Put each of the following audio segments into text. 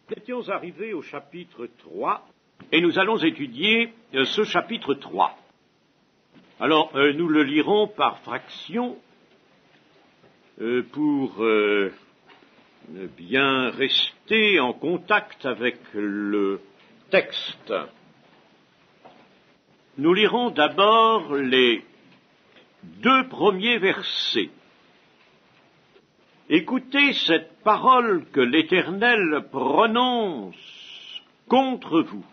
Nous étions arrivés au chapitre 3 et nous allons étudier ce chapitre 3. Alors, nous le lirons par fraction pour bien rester en contact avec le texte. Nous lirons d'abord les 2 premiers versets. Écoutez cette parole que l'Éternel prononce contre vous,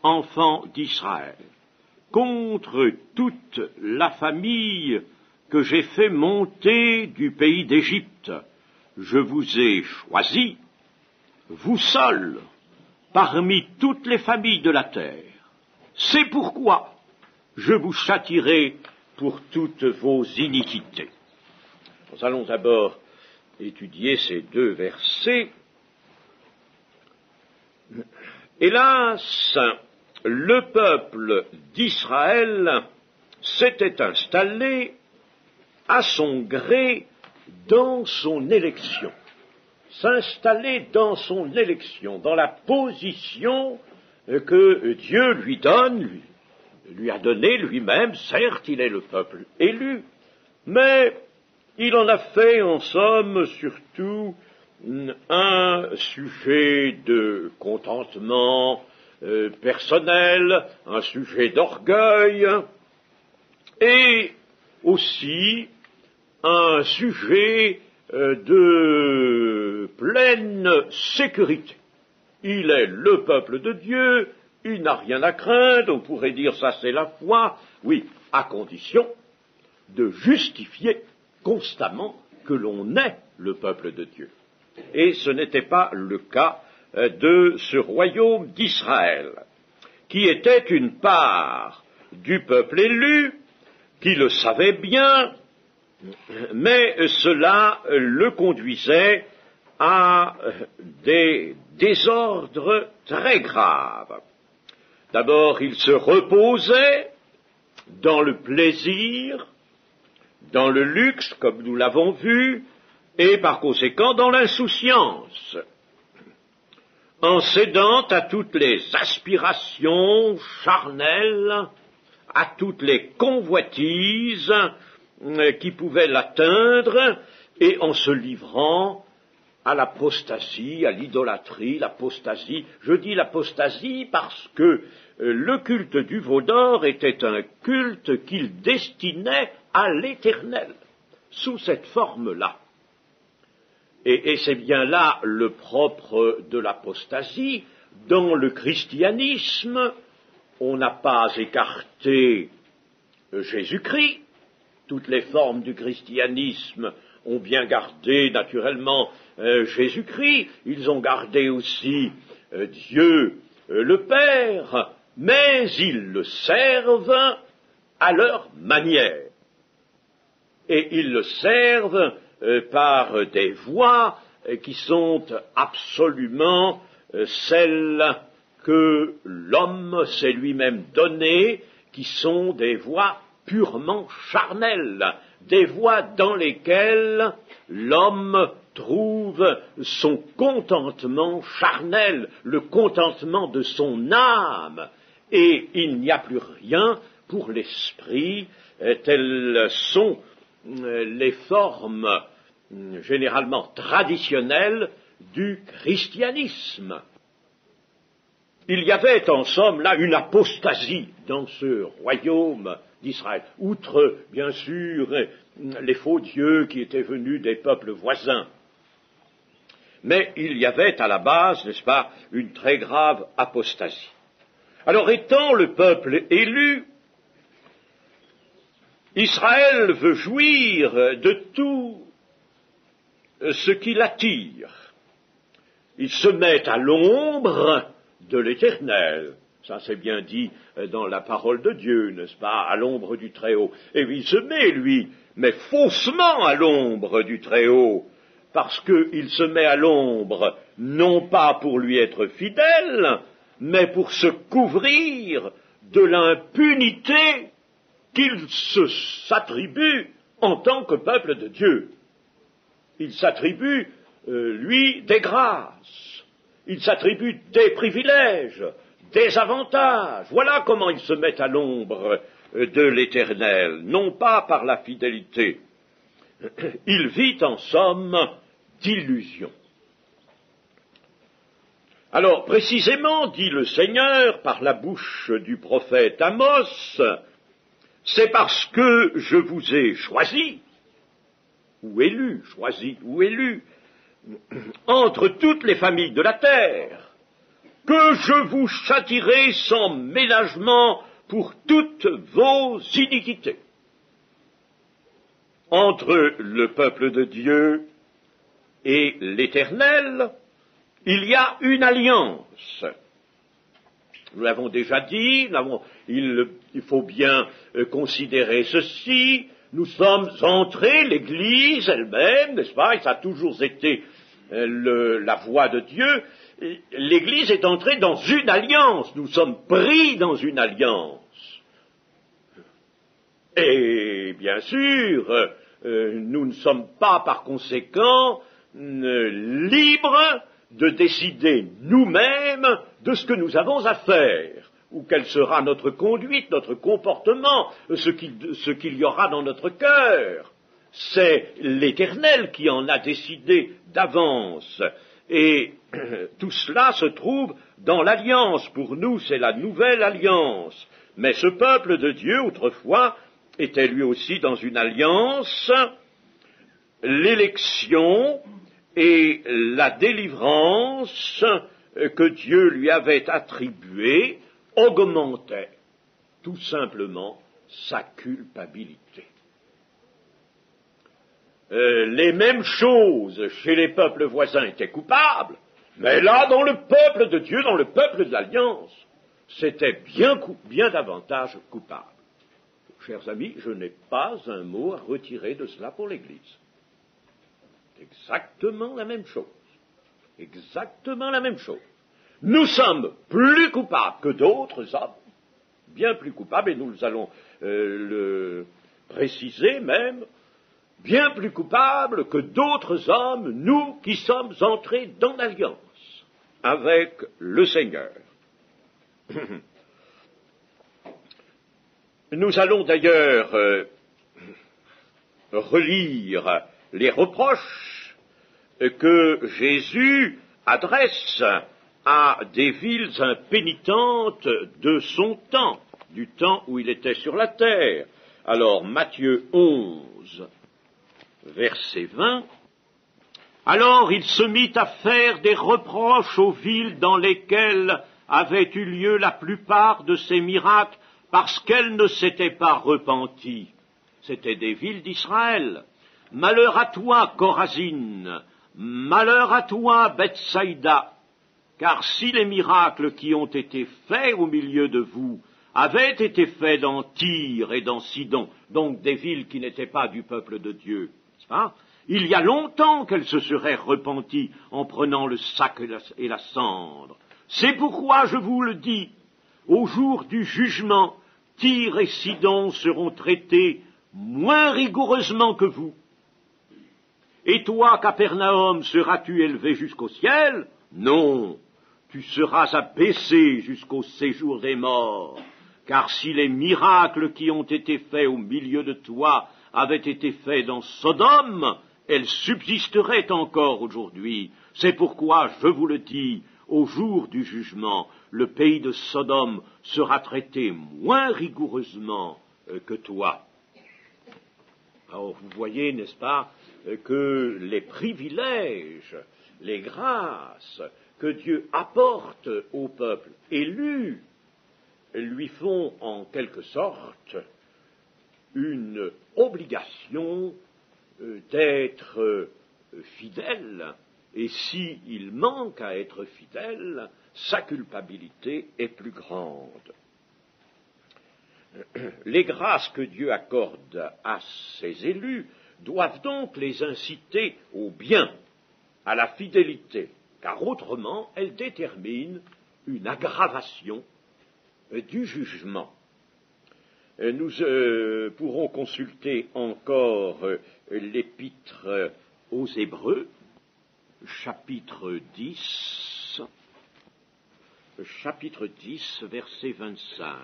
enfants d'Israël, contre toute la famille que j'ai fait monter du pays d'Égypte. Je vous ai choisi, vous seuls, parmi toutes les familles de la terre. C'est pourquoi je vous châtierai pour toutes vos iniquités. Nous allons d'abord étudier ces 2 versets. Hélas, le peuple d'Israël s'était installé à son gré dans son élection. S'installer dans son élection, dans la position que Dieu lui donne, lui a donné lui-même. Certes, il est le peuple élu, mais il en a fait, en somme, surtout un sujet de contentement personnel, un sujet d'orgueil, et aussi un sujet de pleine sécurité. Il est le peuple de Dieu, il n'a rien à craindre, on pourrait dire ça c'est la foi, oui, à condition de justifier constamment que l'on est le peuple de Dieu. Et ce n'était pas le cas de ce royaume d'Israël, qui était une part du peuple élu, qui le savait bien, mais cela le conduisait à des désordres très graves. D'abord, il se reposait dans le plaisir, dans le luxe, comme nous l'avons vu, et par conséquent dans l'insouciance, en cédant à toutes les aspirations charnelles, à toutes les convoitises qui pouvaient l'atteindre, et en se livrant à l'apostasie, à l'idolâtrie, l'apostasie. Je dis l'apostasie parce que le culte du veau d'or était un culte qu'il destinait à l'Éternel, sous cette forme-là. Et c'est bien là le propre de l'apostasie. Dans le christianisme, on n'a pas écarté Jésus-Christ. Toutes les formes du christianisme ont bien gardé naturellement Jésus-Christ. Ils ont gardé aussi Dieu le Père, mais ils le servent à leur manière. Et ils le servent par des voies qui sont absolument celles que l'homme s'est lui-même données, qui sont des voies purement charnelles, des voies dans lesquelles l'homme trouve son contentement charnel, le contentement de son âme, et il n'y a plus rien pour l'esprit, telles sont les formes généralement traditionnelles du christianisme. Il y avait en somme là une apostasie dans ce royaume d'Israël, outre bien sûr les faux dieux qui étaient venus des peuples voisins. Mais il y avait à la base, n'est-ce pas, une très grave apostasie. Alors étant le peuple élu, Israël veut jouir de tout ce qui l'attire. Il se met à l'ombre de l'Éternel. Ça c'est bien dit dans la parole de Dieu, n'est-ce pas, à l'ombre du Très-Haut. Et il se met, lui, mais faussement à l'ombre du Très-Haut, parce qu'il se met à l'ombre, non pas pour lui être fidèle, mais pour se couvrir de l'impunité qu'il s'attribue en tant que peuple de Dieu. Il s'attribue, lui, des grâces. ils s'attribuent des privilèges, des avantages. Voilà comment ils se mettent à l'ombre de l'Éternel, non pas par la fidélité. Il vit en somme d'illusions. Alors, précisément, dit le Seigneur par la bouche du prophète Amos, c'est parce que je vous ai choisi, ou élu, entre toutes les familles de la terre, que je vous châtierai sans ménagement pour toutes vos iniquités. Entre le peuple de Dieu et l'Éternel, il y a une alliance. Nous l'avons déjà dit, il faut bien considérer ceci. Nous sommes entrés, l'Église elle-même, n'est-ce pas, et ça a toujours été la voie de Dieu, l'Église est entrée dans une alliance, nous sommes pris dans une alliance. Et bien sûr, nous ne sommes pas par conséquent libres de décider nous-mêmes de ce que nous avons à faire, ou quelle sera notre conduite, notre comportement, ce qu'il y aura dans notre cœur. C'est l'Éternel qui en a décidé d'avance. Et tout cela se trouve dans l'alliance. Pour nous, c'est la nouvelle alliance. Mais ce peuple de Dieu, autrefois, était lui aussi dans une alliance. L'élection et la délivrance que Dieu lui avait attribuée augmentaient tout simplement sa culpabilité. Les mêmes choses chez les peuples voisins étaient coupables, mais là, dans le peuple de Dieu, dans le peuple de l'Alliance, c'était bien davantage coupable. Chers amis, je n'ai pas un mot à retirer de cela pour l'Église. Exactement la même chose. Exactement la même chose. Nous sommes plus coupables que d'autres hommes, bien plus coupables, et nous allons le préciser même, bien plus coupables que d'autres hommes, nous qui sommes entrés dans l'alliance avec le Seigneur. Nous allons d'ailleurs relire les reproches que Jésus adresse à des villes impénitentes de son temps, du temps où il était sur la terre. Alors, Matthieu 11, verset 20. Alors il se mit à faire des reproches aux villes dans lesquelles avaient eu lieu la plupart de ces miracles, parce qu'elles ne s'étaient pas repenties. C'étaient des villes d'Israël. Malheur à toi, Chorazine, malheur à toi, Bethsaïda, car si les miracles qui ont été faits au milieu de vous avaient été faits dans Tyr et dans Sidon, donc des villes qui n'étaient pas du peuple de Dieu, n'est-ce pas ? Il y a longtemps qu'elles se seraient repenties en prenant le sac et la cendre. C'est pourquoi je vous le dis, au jour du jugement, Tyr et Sidon seront traités moins rigoureusement que vous. Et toi, Capernaum, seras-tu élevé jusqu'au ciel? Non, tu seras abaissé jusqu'au séjour des morts. Car si les miracles qui ont été faits au milieu de toi avaient été faits dans Sodome, elles subsisteraient encore aujourd'hui. C'est pourquoi, je vous le dis, au jour du jugement, le pays de Sodome sera traité moins rigoureusement que toi. Alors vous voyez, n'est-ce pas, que les privilèges, les grâces que Dieu apporte au peuple élu lui font en quelque sorte une obligation d'être fidèle, et s'il manque à être fidèle, sa culpabilité est plus grande. Les grâces que Dieu accorde à ses élus doivent donc les inciter au bien, à la fidélité, car autrement elles déterminent une aggravation du jugement. Nous pourrons consulter encore l'épître aux Hébreux, chapitre 10. chapitre 10, verset 25.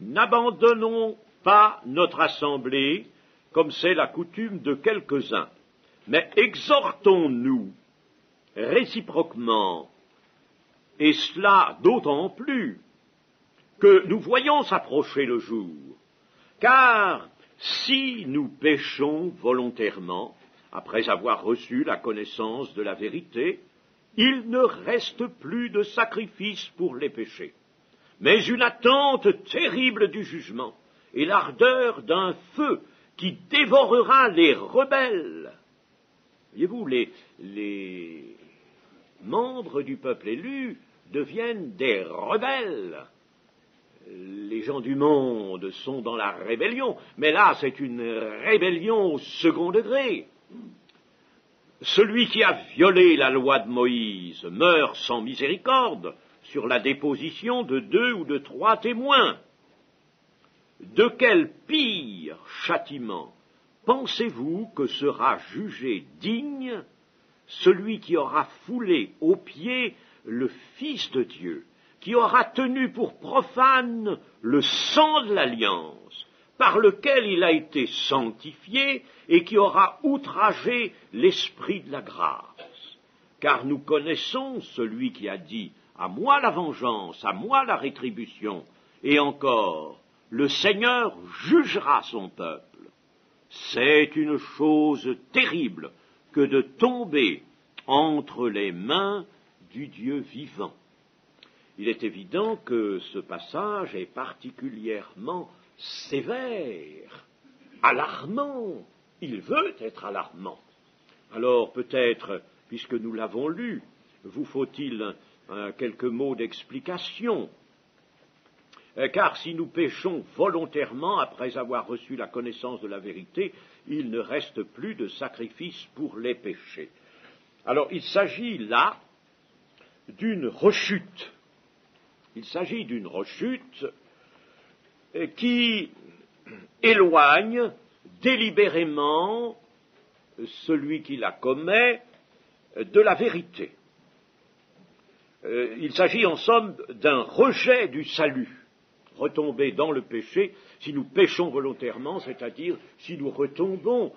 N'abandonnons pas notre assemblée, comme c'est la coutume de quelques-uns, mais exhortons-nous réciproquement, et cela d'autant plus que nous voyons s'approcher le jour. Car si nous péchons volontairement, après avoir reçu la connaissance de la vérité, il ne reste plus de sacrifice pour les péchés, mais une attente terrible du jugement et l'ardeur d'un feu qui dévorera les rebelles. Voyez-vous, les membres du peuple élu deviennent des rebelles. Les gens du monde sont dans la rébellion, mais là c'est une rébellion au second degré. Celui qui a violé la loi de Moïse meurt sans miséricorde sur la déposition de 2 ou de 3 témoins. De quel pire châtiment pensez-vous que sera jugé digne celui qui aura foulé aux pieds le Fils de Dieu, qui aura tenu pour profane le sang de l'alliance, par lequel il a été sanctifié, et qui aura outragé l'esprit de la grâce? Car nous connaissons celui qui a dit « À moi la vengeance, à moi la rétribution », et encore « Le Seigneur jugera son peuple ». C'est une chose terrible que de tomber entre les mains du Dieu vivant. Il est évident que ce passage est particulièrement sévère, alarmant. Il veut être alarmant. Alors peut-être, puisque nous l'avons lu, vous faut-il quelques mots d'explication. Car si nous péchons volontairement après avoir reçu la connaissance de la vérité, il ne reste plus de sacrifice pour les péchés. Alors il s'agit là d'une rechute. Il s'agit d'une rechute qui éloigne délibérément celui qui la commet de la vérité. Il s'agit en somme d'un rejet du salut. Retomber dans le péché, si nous péchons volontairement, c'est-à-dire si nous retombons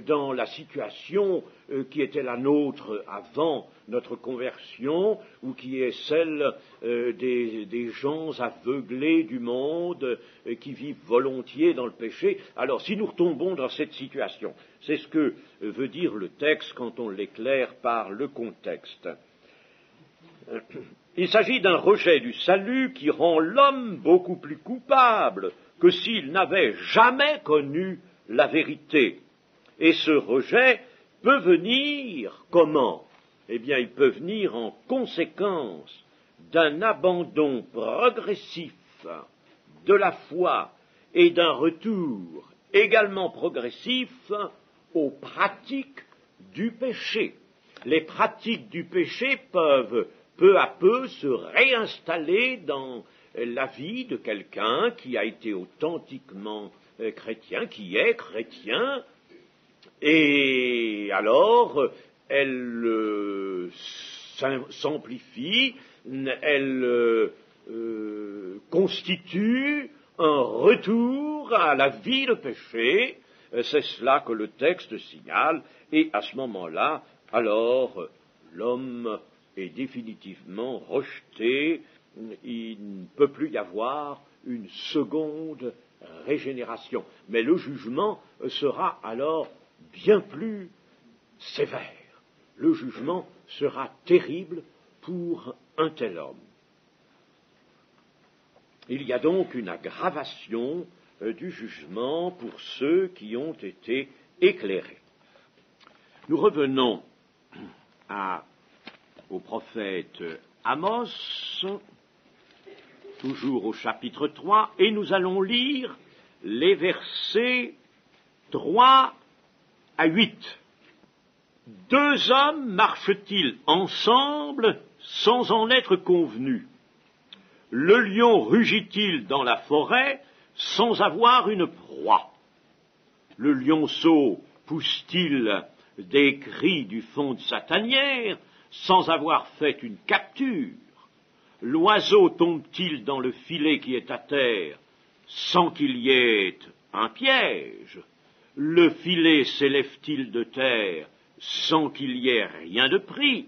dans la situation qui était la nôtre avant notre conversion, ou qui est celle des gens aveuglés du monde qui vivent volontiers dans le péché. Alors si nous retombons dans cette situation, c'est ce que veut dire le texte quand on l'éclaire par le contexte. Il s'agit d'un rejet du salut qui rend l'homme beaucoup plus coupable que s'il n'avait jamais connu la vérité. Et ce rejet peut venir comment? Eh bien, il peut venir en conséquence d'un abandon progressif de la foi et d'un retour également progressif aux pratiques du péché. Les pratiques du péché peuvent peu à peu se réinstaller dans la vie de quelqu'un qui a été authentiquement chrétien, qui est chrétien, et alors elle s'amplifie, elle constitue un retour à la vie de péché. C'est cela que le texte signale, et à ce moment-là, alors l'homme est définitivement rejeté, il ne peut plus y avoir une seconde régénération. Mais le jugement sera alors bien plus sévère. Le jugement sera terrible pour un tel homme. Il y a donc une aggravation du jugement pour ceux qui ont été éclairés. Nous revenons au prophète Amos, toujours au chapitre 3, et nous allons lire les versets 3 à 8. Deux hommes marchent-ils ensemble sans en être convenus? Le lion rugit-il dans la forêt sans avoir une proie? Le lionceau pousse-t-il des cris du fond de sa tanière sans avoir fait une capture? L'oiseau tombe-t-il dans le filet qui est à terre sans qu'il y ait un piège? Le filet s'élève-t-il de terre sans qu'il y ait rien de pris?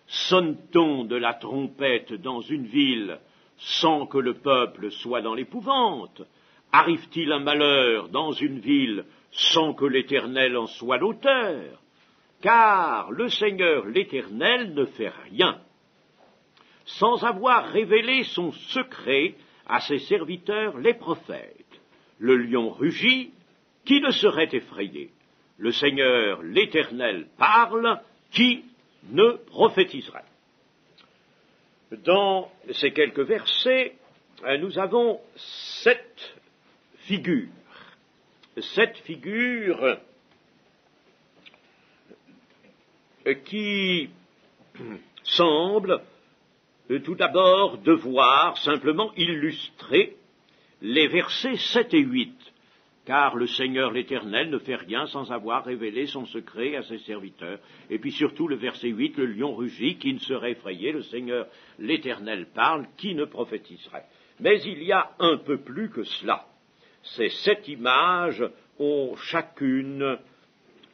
Sonne-t-on de la trompette dans une ville sans que le peuple soit dans l'épouvante? Arrive-t-il un malheur dans une ville sans que l'Éternel en soit l'auteur? Car le Seigneur l'Éternel ne fait rien sans avoir révélé son secret à ses serviteurs les prophètes. Le lion rugit, qui ne serait effrayé? Le Seigneur l'Éternel parle, qui ne prophétiserait? Dans ces quelques versets, nous avons sept figures qui semblent tout d'abord devoir simplement illustrer les versets 7 et 8, car le Seigneur l'Éternel ne fait rien sans avoir révélé son secret à ses serviteurs. Et puis surtout le verset 8, le lion rugit, qui ne serait effrayé? Le Seigneur l'Éternel parle, qui ne prophétiserait? Mais il y a un peu plus que cela. Ces sept images ont chacune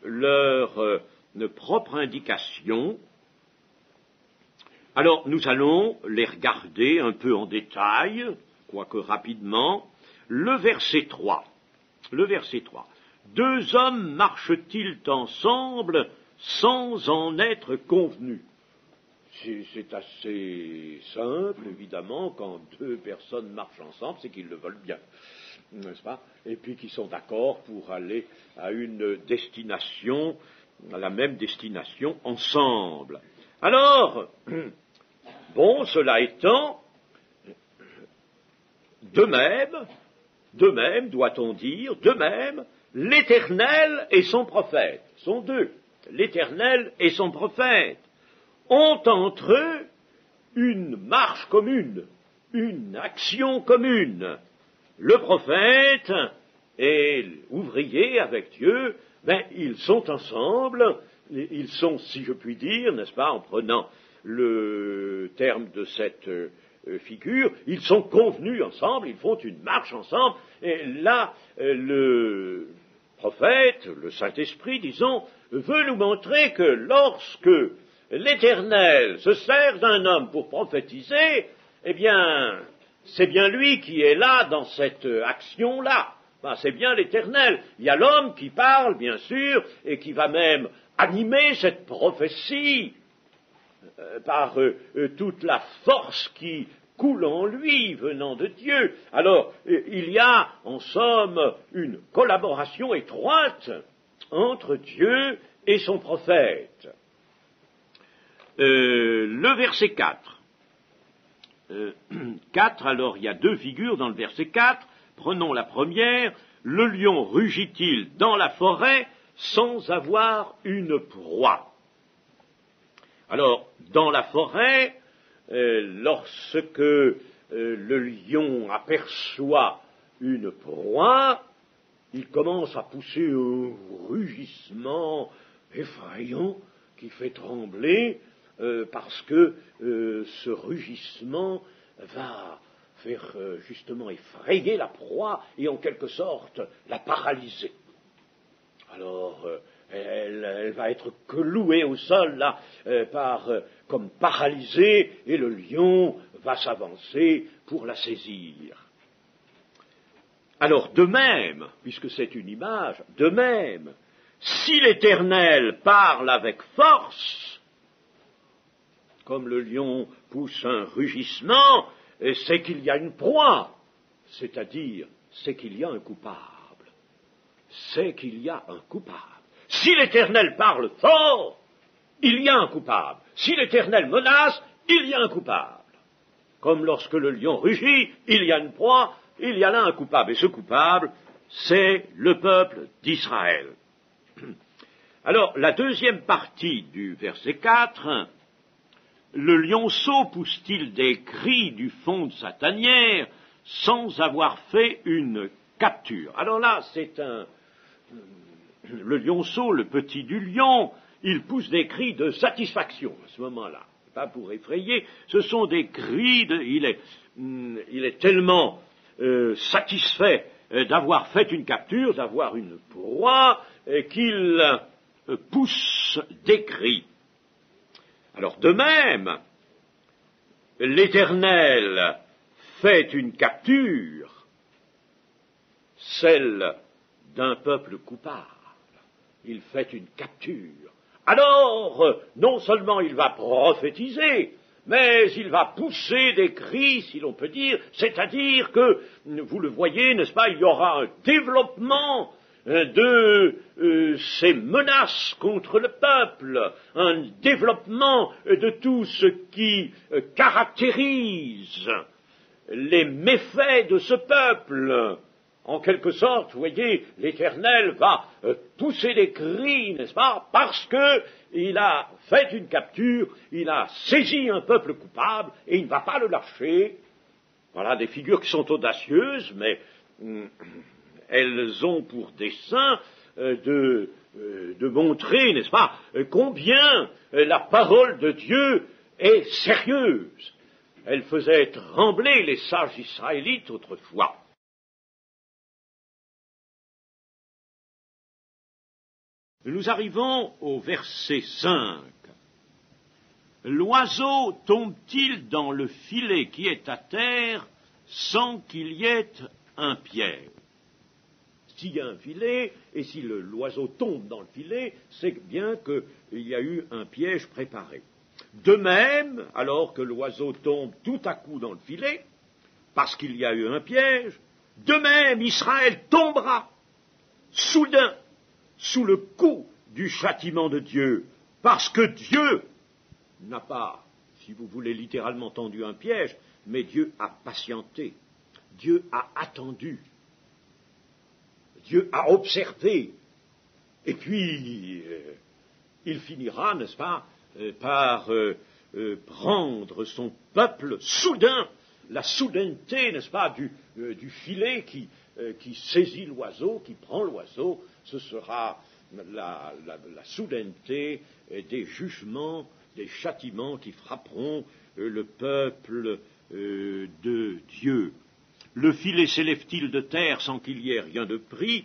leur propre indication. Alors, nous allons les regarder un peu en détail, quoique rapidement. Le verset 3. Deux hommes marchent-ils ensemble sans en être convenus? C'est assez simple, évidemment, quand deux personnes marchent ensemble, c'est qu'ils le veulent bien, n'est-ce pas? Et puis qu'ils sont d'accord pour aller à une destination, à la même destination ensemble. Alors, bon, cela étant, de même, doit-on dire, de même, l'Éternel et son prophète, sont deux, l'Éternel et son prophète, ont entre eux une marche commune, une action commune. Le prophète et l'ouvrier avec Dieu, ils sont ensemble, ils sont, si je puis dire, n'est-ce pas, en prenant le terme de cette figure, ils sont convenus ensemble, ils font une marche ensemble, et là, le prophète, le Saint-Esprit, disons, veut nous montrer que lorsque l'Éternel se sert d'un homme pour prophétiser, eh bien, c'est bien lui qui est là dans cette action-là. C'est bien l'Éternel. Il y a l'homme qui parle, bien sûr, et qui va même animer cette prophétie par toute la force qui coule en lui, venant de Dieu. Alors, il y a, en somme, une collaboration étroite entre Dieu et son prophète. Le verset 4. 4, alors il y a deux figures dans le verset 4. Prenons la première. Le lion rugit-il dans la forêt sans avoir une proie? Alors, dans la forêt, lorsque le lion aperçoit une proie, il commence à pousser un rugissement effrayant qui fait trembler, parce que ce rugissement va faire justement effrayer la proie et en quelque sorte la paralyser. Alors, elle va être clouée au sol, là, comme paralysée, et le lion va s'avancer pour la saisir. Alors, de même, puisque c'est une image, de même, si l'Éternel parle avec force, comme le lion pousse un rugissement, c'est qu'il y a une proie, c'est-à-dire, c'est qu'il y a un coupable. C'est qu'il y a un coupable. Si l'Éternel parle fort, il y a un coupable. Si l'Éternel menace, il y a un coupable. Comme lorsque le lion rugit, il y a une proie, il y a là un coupable. Et ce coupable, c'est le peuple d'Israël. Alors, la deuxième partie du verset 4, le lionceau pousse-t-il des cris du fond de sa tanière sans avoir fait une capture? Alors là, c'est le lionceau, le petit du lion, il pousse des cris de satisfaction à ce moment-là. Pas pour effrayer, ce sont des cris il est tellement satisfait d'avoir fait une capture, d'avoir une proie, qu'il pousse des cris. Alors de même, l'Éternel fait une capture, celle d'un peuple coupable. Il fait une capture. Alors, non seulement il va prophétiser, mais il va pousser des cris, si l'on peut dire, c'est-à-dire que, vous le voyez, n'est-ce pas, il y aura un développement de ces menaces contre le peuple, un développement de tout ce qui caractérise les méfaits de ce peuple. En quelque sorte, vous voyez, l'Éternel va pousser des cris, n'est-ce pas, parce qu'il a fait une capture, il a saisi un peuple coupable, et il ne va pas le lâcher. Voilà des figures qui sont audacieuses, mais elles ont pour dessein de montrer, n'est-ce pas, combien la parole de Dieu est sérieuse. Elle faisait trembler les sages israélites autrefois. Nous arrivons au verset 5. L'oiseau tombe-t-il dans le filet qui est à terre sans qu'il y ait un piège? S'il y a un filet, et si l'oiseau tombe dans le filet, c'est bien qu'il y a eu un piège préparé. De même, alors que l'oiseau tombe tout à coup dans le filet, parce qu'il y a eu un piège, de même Israël tombera soudain sous le coup du châtiment de Dieu, parce que Dieu n'a pas, si vous voulez, littéralement tendu un piège, mais Dieu a patienté, Dieu a attendu, Dieu a observé, et puis il finira, n'est-ce pas, par prendre son peuple soudain, la soudaineté, n'est-ce pas, du filet qui saisit l'oiseau, qui prend l'oiseau. Ce sera la soudaineté des jugements, des châtiments qui frapperont le peuple de Dieu. Le filet s'élève-t-il de terre sans qu'il y ait rien de pris?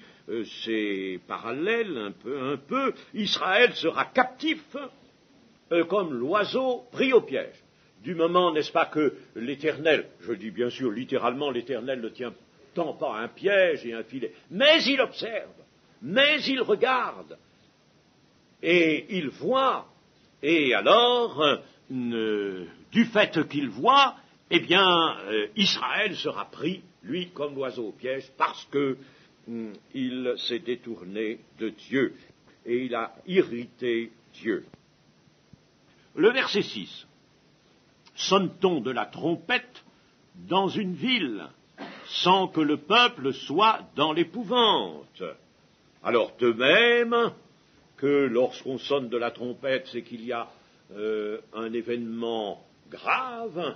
C'est parallèle un peu. Israël sera captif comme l'oiseau pris au piège. Du moment, n'est-ce pas, que l'Éternel, je dis bien sûr littéralement, l'Éternel ne tend pas un piège et un filet, mais il observe, mais il regarde, et il voit, et alors, du fait qu'il voit, eh bien, Israël sera pris, lui, comme l'oiseau au piège, parce que il s'est détourné de Dieu, et il a irrité Dieu. Le verset 6. Sonne-t-on de la trompette dans une ville, sans que le peuple soit dans l'épouvante? Alors, de même que lorsqu'on sonne de la trompette, c'est qu'il y a un événement grave.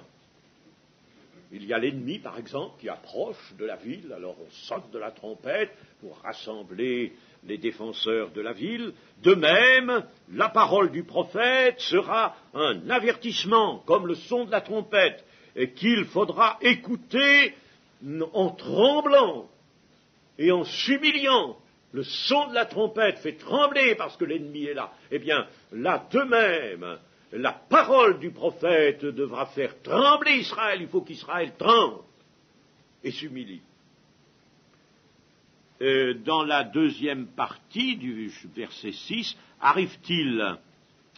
Il y a l'ennemi, par exemple, qui approche de la ville, alors on sonne de la trompette pour rassembler les défenseurs de la ville. De même, la parole du prophète sera un avertissement, comme le son de la trompette, et qu'il faudra écouter en tremblant et en s'humiliant. Le son de la trompette fait trembler parce que l'ennemi est là. Eh bien, là, de même, la parole du prophète devra faire trembler Israël. Il faut qu'Israël tremble et s'humilie. Dans la deuxième partie du verset 6, arrive-t-il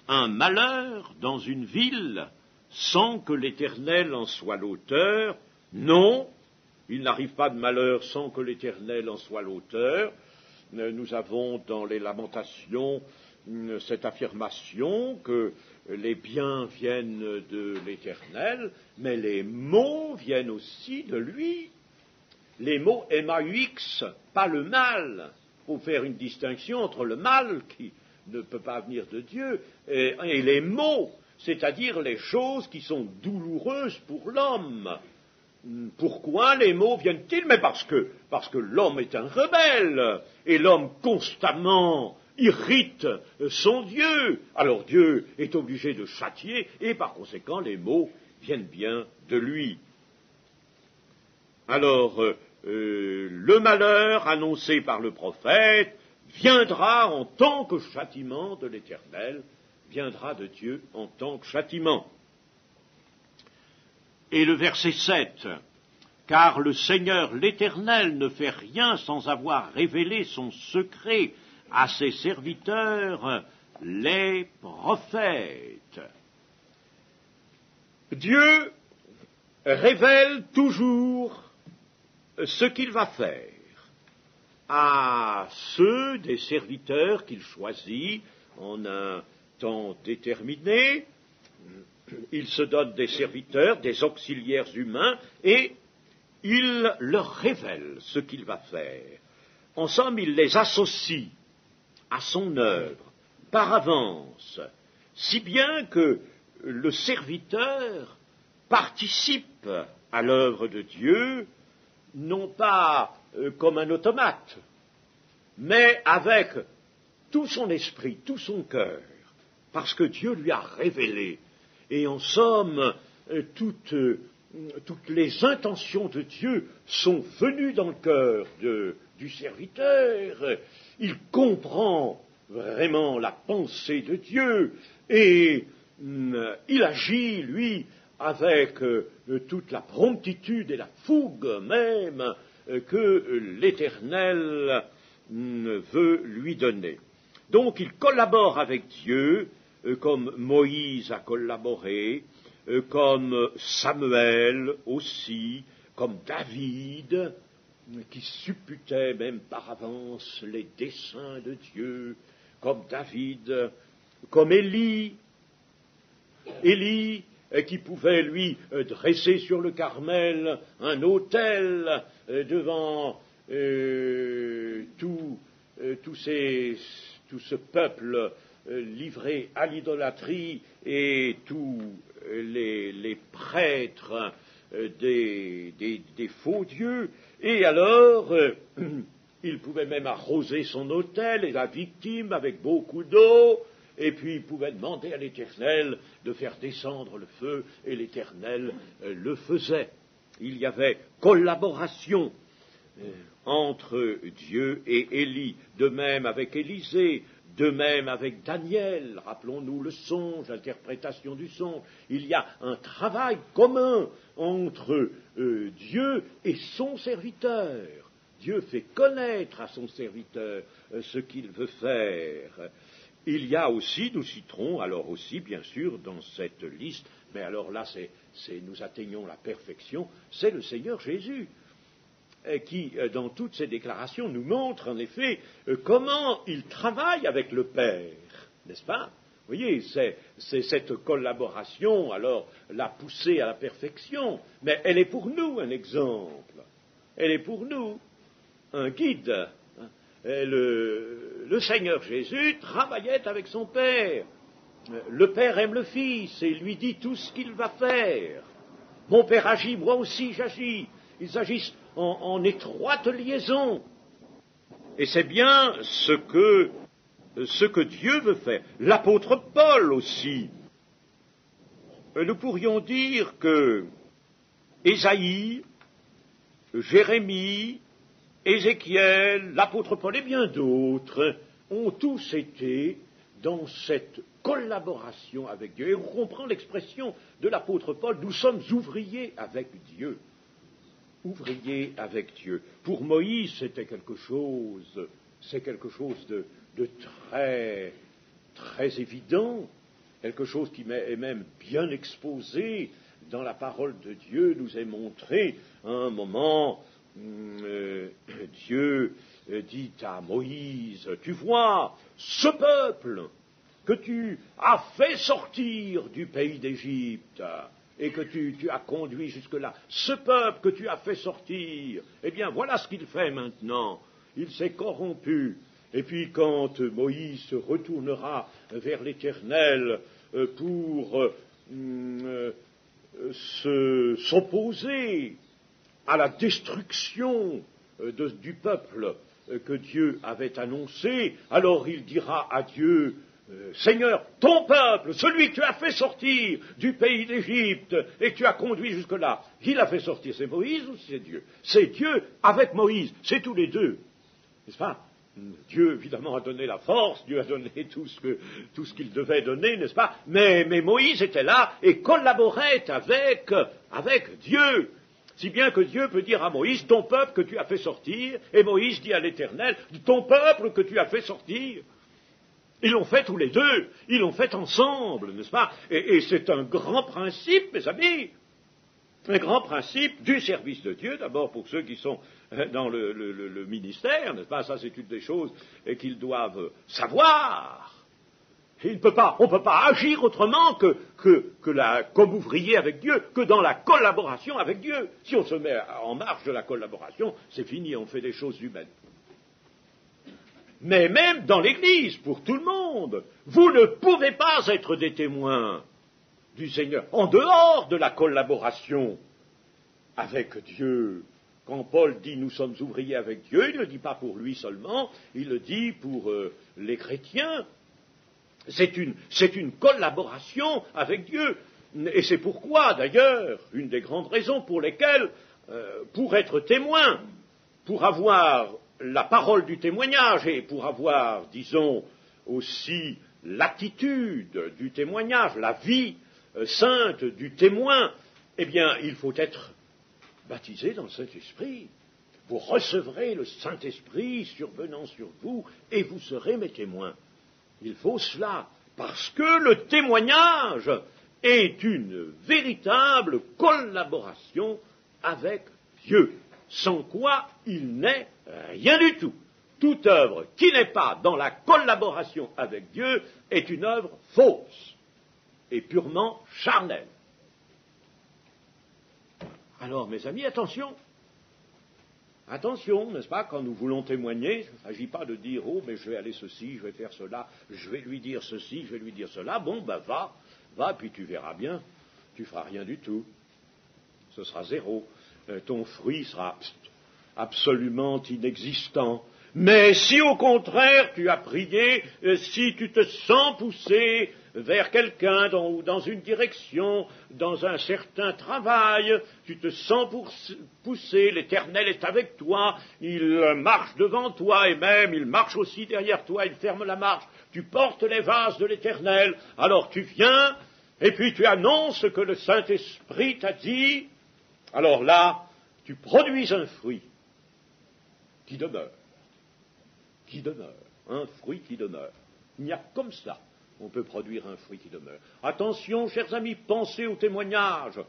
un malheur dans une ville sans que l'Éternel en soit l'auteur? Non, il n'arrive pas de malheur sans que l'Éternel en soit l'auteur. Nous avons dans les Lamentations cette affirmation que les biens viennent de l'Éternel, mais les maux viennent aussi de lui. Les mots M-A-U-X, pas le mal. Il faut faire une distinction entre le mal, qui ne peut pas venir de Dieu, et les maux, c'est-à-dire les choses qui sont douloureuses pour l'homme. Pourquoi les maux viennent-ils? Mais parce que l'homme est un rebelle, et l'homme constamment irrite son Dieu. Alors Dieu est obligé de châtier, et par conséquent les maux viennent bien de lui. Alors, le malheur annoncé par le prophète viendra en tant que châtiment de l'Éternel, viendra de Dieu en tant que châtiment. Et le verset 7, car le Seigneur l'Éternel ne fait rien sans avoir révélé son secret à ses serviteurs, les prophètes. Dieu révèle toujours ce qu'il va faire à ceux des serviteurs qu'il choisit en un temps déterminé. Il se donne des serviteurs, des auxiliaires humains, et il leur révèle ce qu'il va faire. En somme, il les associe à son œuvre par avance, si bien que le serviteur participe à l'œuvre de Dieu, non pas comme un automate, mais avec tout son esprit, tout son cœur, parce que Dieu lui a révélé. Et en somme, toutes les intentions de Dieu sont venues dans le cœur du serviteur. Il comprend vraiment la pensée de Dieu et il agit, lui, avec toute la promptitude et la fougue même que l'Éternel veut lui donner. Donc il collabore avec Dieu, comme Moïse a collaboré, comme Samuel aussi, comme David, qui supputait même par avance les desseins de Dieu, comme David, comme Élie, qui pouvait, lui, dresser sur le Carmel un autel devant tout ce peuple livré à l'idolâtrie et tous les prêtres des faux dieux. Et alors, il pouvait même arroser son autel et la victime avec beaucoup d'eau, et puis il pouvait demander à l'Éternel de faire descendre le feu, et l'Éternel le faisait. Il y avait collaboration entre Dieu et Élie, de même avec Élisée, de même avec Daniel. Rappelons-nous le songe, l'interprétation du songe. Il y a un travail commun entre Dieu et son serviteur. Dieu fait connaître à son serviteur ce qu'il veut faire. Il y a aussi, nous citerons alors aussi, bien sûr, dans cette liste, mais alors là, nous atteignons la perfection, c'est le Seigneur Jésus, qui, dans toutes ses déclarations, nous montre en effet comment il travaille avec le Père, n'est-ce pas? Vous voyez, c'est cette collaboration, alors, l'a poussée à la perfection, mais elle est pour nous un exemple, elle est pour nous un guide. Le Seigneur Jésus travaillait avec son Père. Le Père aime le Fils et lui dit tout ce qu'il va faire. Mon Père agit, moi aussi j'agis. Ils agissent en étroite liaison. Et c'est bien ce que Dieu veut faire. L'apôtre Paul aussi. Nous pourrions dire que Ésaïe, Jérémie, Ézéchiel, l'apôtre Paul et bien d'autres ont tous été dans cette collaboration avec Dieu. Et on comprend l'expression de l'apôtre Paul, nous sommes ouvriers avec Dieu. Ouvriers avec Dieu. Pour Moïse, c'est quelque chose de très, très évident, quelque chose qui est même bien exposé dans la parole de Dieu, nous est montré à un moment. Dieu dit à Moïse, tu vois, ce peuple que tu as fait sortir du pays d'Égypte et que tu as conduit jusque-là, ce peuple que tu as fait sortir, eh bien voilà ce qu'il fait maintenant, il s'est corrompu. Et puis quand Moïse se retournera vers l'Éternel pour s'opposer à la destruction du peuple que Dieu avait annoncé, alors il dira à Dieu, Seigneur, ton peuple, celui que tu as fait sortir du pays d'Égypte et que tu as conduit jusque-là, qui l'a fait sortir? C'est Moïse ou c'est Dieu? C'est Dieu avec Moïse, c'est tous les deux, n'est-ce pas? Dieu, évidemment, a donné la force, Dieu a donné tout ce qu'il devait donner, n'est-ce pas? Mais Moïse était là et collaborait avec Dieu. Si bien que Dieu peut dire à Moïse, ton peuple que tu as fait sortir, et Moïse dit à l'Éternel, ton peuple que tu as fait sortir. Ils l'ont fait tous les deux, ils l'ont fait ensemble, n'est-ce pas? Et c'est un grand principe, mes amis, un grand principe du service de Dieu, d'abord pour ceux qui sont dans le ministère, n'est-ce pas? Ça, c'est une des choses qu'ils doivent savoir. On ne peut pas agir autrement comme ouvrier avec Dieu, que dans la collaboration avec Dieu. Si on se met en marche de la collaboration, c'est fini, on fait des choses humaines. Mais même dans l'Église, pour tout le monde, vous ne pouvez pas être des témoins du Seigneur en dehors de la collaboration avec Dieu. Quand Paul dit nous sommes ouvriers avec Dieu, il ne le dit pas pour lui seulement, il le dit pour les chrétiens. C'est une collaboration avec Dieu. Et c'est pourquoi, d'ailleurs, une des grandes raisons pour lesquelles, pour être témoin, pour avoir la parole du témoignage et pour avoir, disons, aussi l'attitude du témoignage, la vie sainte du témoin, eh bien, il faut être baptisé dans le Saint-Esprit. Vous recevrez le Saint-Esprit survenant sur vous et vous serez mes témoins. Il faut cela, parce que le témoignage est une véritable collaboration avec Dieu, sans quoi il n'est rien du tout. Toute œuvre qui n'est pas dans la collaboration avec Dieu est une œuvre fausse et purement charnelle. Alors, mes amis, attention. Attention, n'est-ce pas, quand nous voulons témoigner, il ne s'agit pas de dire, oh, mais je vais aller ceci, je vais faire cela, je vais lui dire ceci, je vais lui dire cela. Bon, ben va, puis tu verras bien, tu feras rien du tout. Ce sera zéro. Ton fruit sera absolument inexistant. Mais si au contraire tu as prié, si tu te sens poussé vers quelqu'un dans une direction, dans un certain travail, tu te sens poussé, l'Éternel est avec toi, il marche devant toi et même il marche aussi derrière toi, il ferme la marche, tu portes les vases de l'Éternel, alors tu viens et puis tu annonces ce que le Saint-Esprit t'a dit, alors là, tu produis un fruit qui demeure, un fruit qui demeure. Il n'y a comme ça. On peut produire un fruit qui demeure. Attention, chers amis, pensez au témoignage.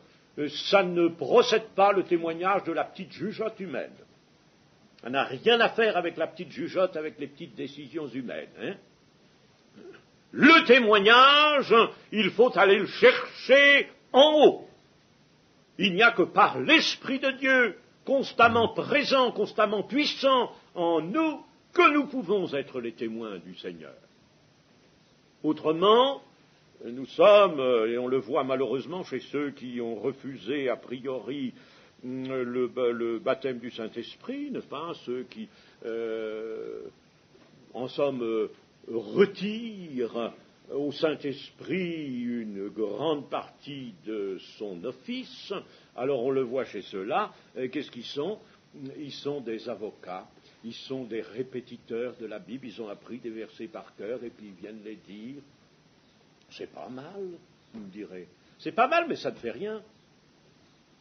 Ça ne procède pas, le témoignage, de la petite jugeote humaine. Ça n'a rien à faire avec la petite jugeote, avec les petites décisions humaines. Hein. Le témoignage, il faut aller le chercher en haut. Il n'y a que par l'Esprit de Dieu, constamment présent, constamment puissant en nous, que nous pouvons être les témoins du Seigneur. Autrement, nous sommes, et on le voit malheureusement chez ceux qui ont refusé a priori le baptême du Saint-Esprit, n'est-ce pas, ceux qui, en somme, retirent au Saint-Esprit une grande partie de son office, alors on le voit chez ceux-là, qu'est-ce qu'ils sont? Ils sont des avocats. Ils sont des répétiteurs de la Bible, ils ont appris des versets par cœur et puis ils viennent les dire. C'est pas mal, vous me direz. C'est pas mal, mais ça ne fait rien.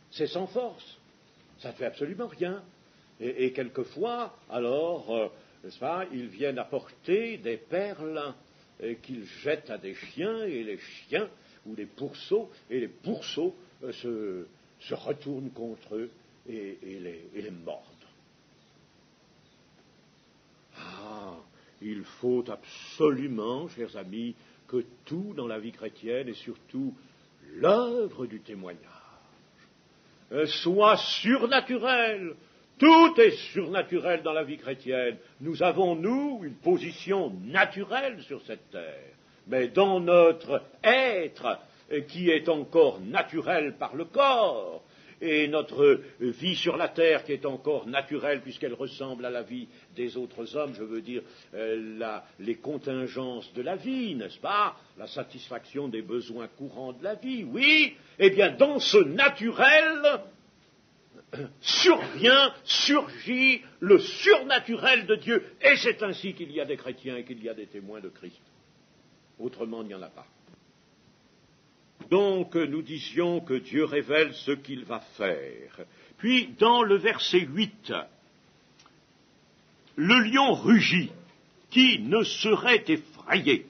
C'est sans force. Ça ne fait absolument rien. Et quelquefois, alors, n'est-ce pas, ils viennent apporter des perles qu'ils jettent à des chiens, et les chiens, ou des pourceaux, et les pourceaux se retournent contre eux et les mordent. Il faut absolument, chers amis, que tout dans la vie chrétienne, et surtout l'œuvre du témoignage, soit surnaturel. Tout est surnaturel dans la vie chrétienne. Nous avons, nous, une position naturelle sur cette terre. Mais dans notre être, qui est encore naturel par le corps, et notre vie sur la terre qui est encore naturelle puisqu'elle ressemble à la vie des autres hommes, je veux dire les contingences de la vie, n'est-ce pas? La satisfaction des besoins courants de la vie, oui. Eh bien, dans ce naturel surgit le surnaturel de Dieu. Et c'est ainsi qu'il y a des chrétiens et qu'il y a des témoins de Christ. Autrement, il n'y en a pas. Donc, nous disions que Dieu révèle ce qu'il va faire. Puis, dans le verset 8, le lion rugit, qui ne serait effrayé?